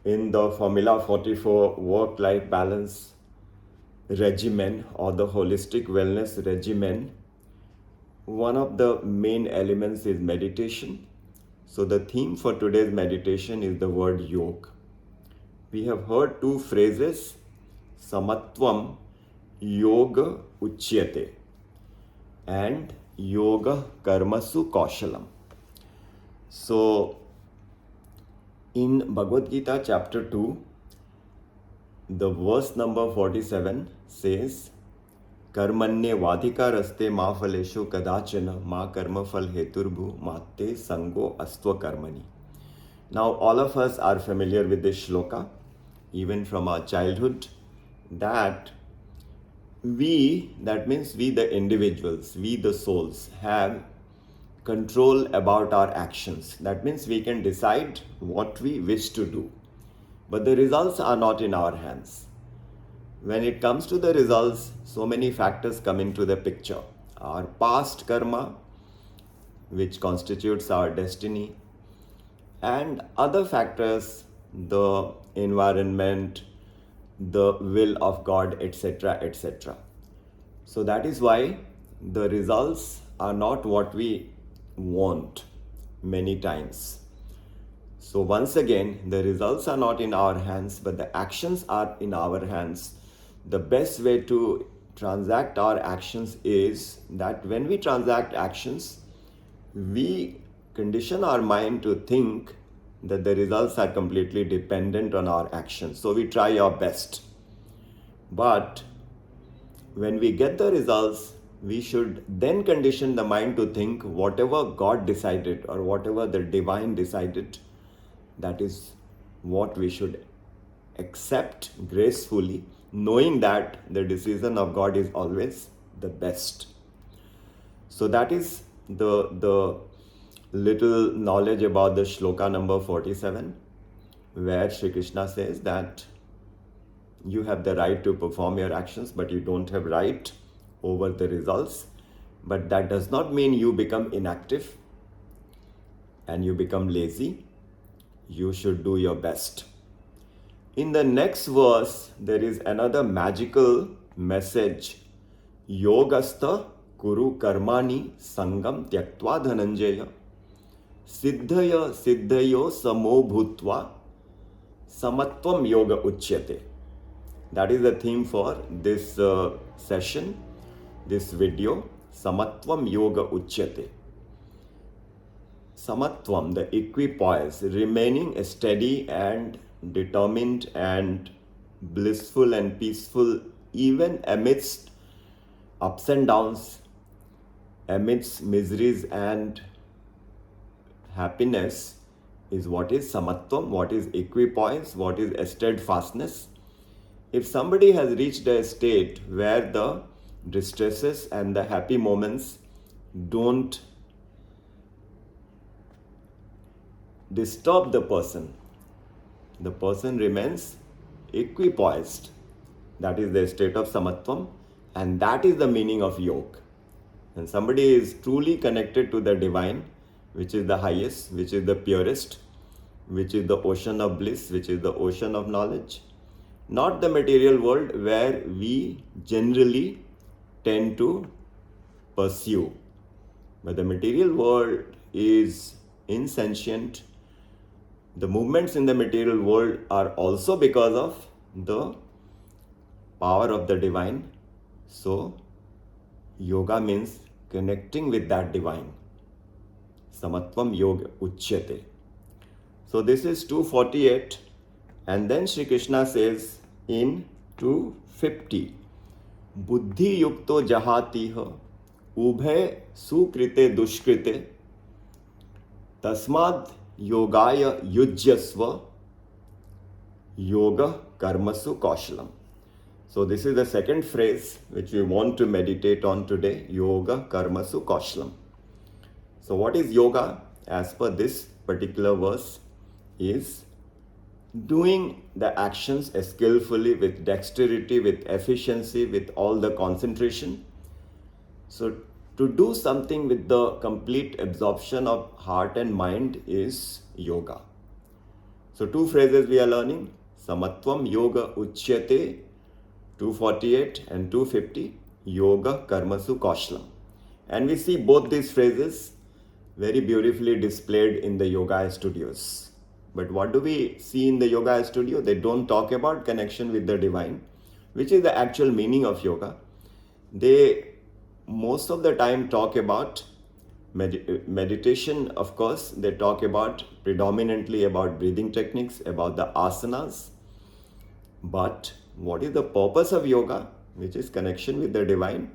in the Formula 44 work-life balance regimen or the holistic wellness regimen, one of the main elements is meditation. So the theme for today's meditation is the word yoga. We have heard two phrases, samatvaṁ, yoga uchyate, and yoga karmasu kauśhalam. So in Bhagavad Gita chapter 2, the verse number 47 says, Karmanye vadhikaraste ma phaleshu kadachana ma karma phal heturbhu mate sango astva karmani. Now all of us are familiar with this shloka, even from our childhood, that means we the individuals, we the souls have control about our actions. That means we can decide what we wish to do. But the results are not in our hands. When it comes to the results, so many factors come into the picture. Our past karma, which constitutes our destiny, and other factors, the environment, the will of God, etc., etc. So that is why the results are not what we want many times. So once again, the results are not in our hands, but the actions are in our hands. The best way to transact our actions is that when we transact actions, we condition our mind to think that the results are completely dependent on our actions. So we try our best. But when we get the results, we should then condition the mind to think whatever God decided or whatever the divine decided, that is what we should accept gracefully, knowing that the decision of God is always the best. So that is the little knowledge about the shloka number 47, where Shri Krishna says that you have the right to perform your actions, but you don't have right over the results. But that does not mean you become inactive and you become lazy. You should do your best. In the next verse, there is another magical message. Yoga-sthaḥ kuru karmāṇi saṅgaṁ tyaktvā dhanañjaya siddhy-asiddhyoḥ samo bhūtvā samatvaṁ yoga uchyate. That is the theme for this session, this video, samatvaṁ yoga uchyate. Samatvaṁ, the equipoise, remaining steady and determined and blissful and peaceful even amidst ups and downs, amidst miseries and happiness, is what is samatvaṁ, what is equipoise, what is steadfastness. If somebody has reached a state where the distresses and the happy moments don't disturb the person remains equipoised. That is the state of samatvaṁ, and that is the meaning of yoga. And somebody is truly connected to the divine, which is the highest, which is the purest, which is the ocean of bliss, which is the ocean of knowledge, not the material world where we generally tend to pursue. But the material world is insentient. The movements in the material world are also because of the power of the divine. So, yoga means connecting with that divine. Samatvaṁ yoga uchyate. So this is 248, and then Shri Krishna says in 250, buddhi-yukto jahātīha ubhe sukṛita-duṣhkṛite tasmād yogāya yujyasva yoga karmasu kauśhalam. So this is the second phrase which we want to meditate on today, yoga karmasu kauśhalam. So what is yoga as per this particular verse is doing the actions skillfully, with dexterity, with efficiency, with all the concentration. So to do something with the complete absorption of heart and mind is yoga. So 2 phrases we are learning. Samatvaṁ yoga uchyate, 248 and 250, yoga karmasu kauśhalam. And we see both these phrases very beautifully displayed in the yoga studios. But what do we see in the yoga studio? They don't talk about connection with the divine, which is the actual meaning of yoga. They most of the time talk about meditation. Of course, they talk about predominantly about breathing techniques, about the asanas. But what is the purpose of yoga, which is connection with the divine,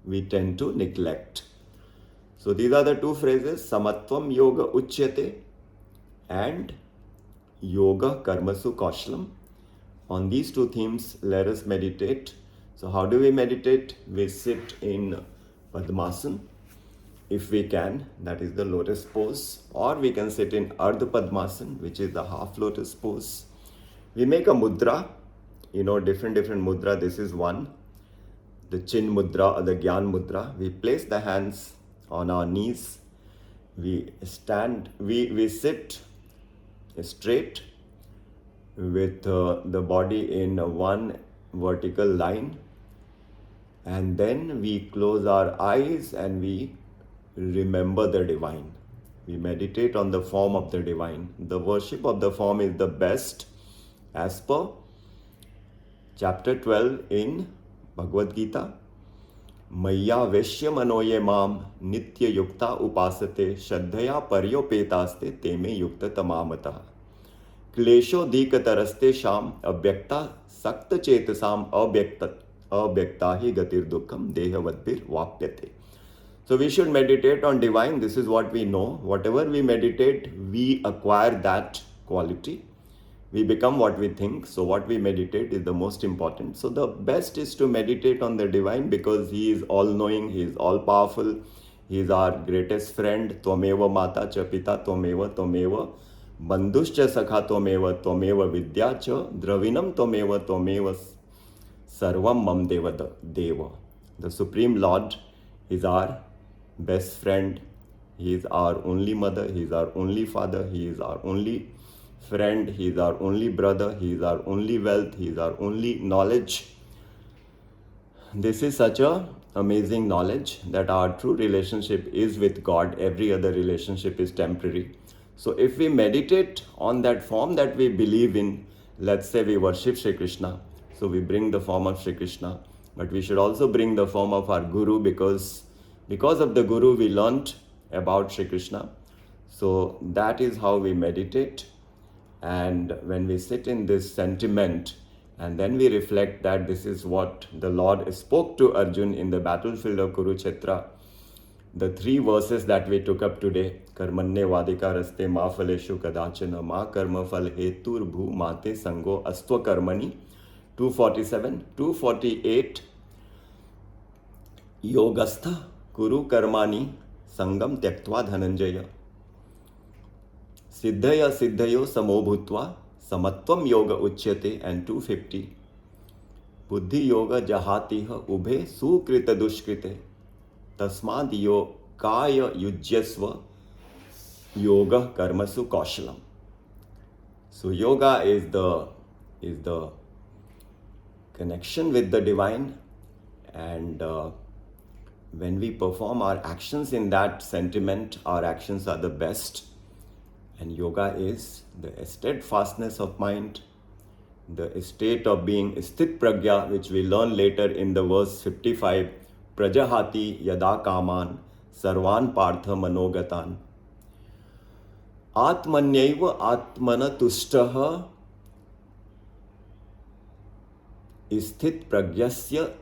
we tend to neglect. So these are the 2 phrases, samatvaṁ yoga uchyate and yoga karmasu kauśhalam. On these 2 themes, let us meditate. So how do we meditate? We sit in Padmasana, if we can, that is the lotus pose, or we can sit in Ardha Padmasana, which is the half lotus pose. We make a mudra, different mudra. This is one, the chin mudra or the gyan mudra. We place the hands on our knees. We stand, we sit straight with the body in one vertical line, and then we close our eyes and we remember the divine. We meditate on the form of the divine. The worship of the form is the best, as per chapter 12 in Bhagavad Gita. Maya veshya manoye mam nitya yukta upasate shraddhaya paryopetaste teme yukta tamamata klesho dikataraste sham abhyakta sakta chetasam abhyakta hi gatir dukkam dehavadbir vapyate. So we should meditate on divine. This is what we know. Whatever we meditate, we acquire that quality. We become what we think. So what we meditate is the most important. So the best is to meditate on the divine, because he is all-knowing, he is all-powerful, he is our greatest friend. Tvameva mata cha pita tvameva bandhuscha sakha tvameva vidya cha dravinam tvameva sarvam mam deva. The Supreme Lord is our best friend. He is our only mother, he is our only father, he is our only friend, he is our only brother, he is our only wealth, he is our only knowledge. This is such a amazing knowledge that our true relationship is with God. Every other relationship is temporary. So if we meditate on that form that we believe in, let's say we worship Shri Krishna, so we bring the form of Shri Krishna, but we should also bring the form of our Guru, because of the Guru we learnt about Shri Krishna. So that is how we meditate. And when we sit in this sentiment, and then we reflect that this is what the Lord spoke to Arjun in the battlefield of Kurukshetra, the 3 verses that we took up today, karmanye vadika raste ma phaleshu kadachana ma karma phal hetur bhu mate sango astva karmani, 247, 248, yoga-sthaḥ kuru karmāṇi saṅgaṁ tyaktvā dhanañjaya, siddhy-asiddhyoḥ samo bhūtvā samatvaṁ yoga uchyate, and 250, buddhi-yoga jahātīha ubhe sukṛita-duṣhkṛite tasmād yogāya yujyasva yoga karmasu kauśhalam. So yoga is the connection with the divine, and when we perform our actions in that sentiment, our actions are the best. And yoga is the steadfastness of mind, the state of being sthit-prajña, which we learn later in the verse 55, prajahati yada kāmān sarvān partha manogatan atmanyaiva atmana tuṣṭah sthit-prajñasya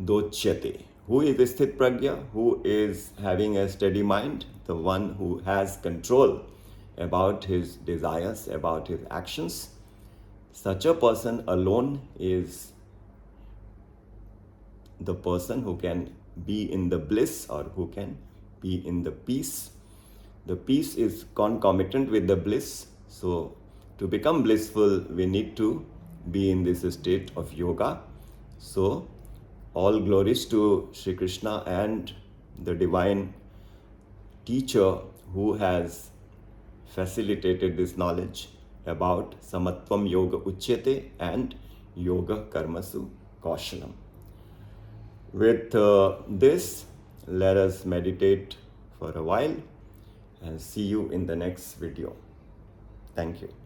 dochyate. Who is sthit-prajña? Who is having a steady mind? The one who has control about his desires, about his actions. Such a person alone is the person who can be in the bliss, or who can be in the peace. The peace is concomitant with the bliss. So to become blissful, we need to be in this state of yoga. So all glories to Shri Krishna and the divine teacher who has facilitated this knowledge. about samatvaṁ yoga uchyate and yoga karmasu kauśhalam. With this, let us meditate for a while and see you in the next video. Thank you.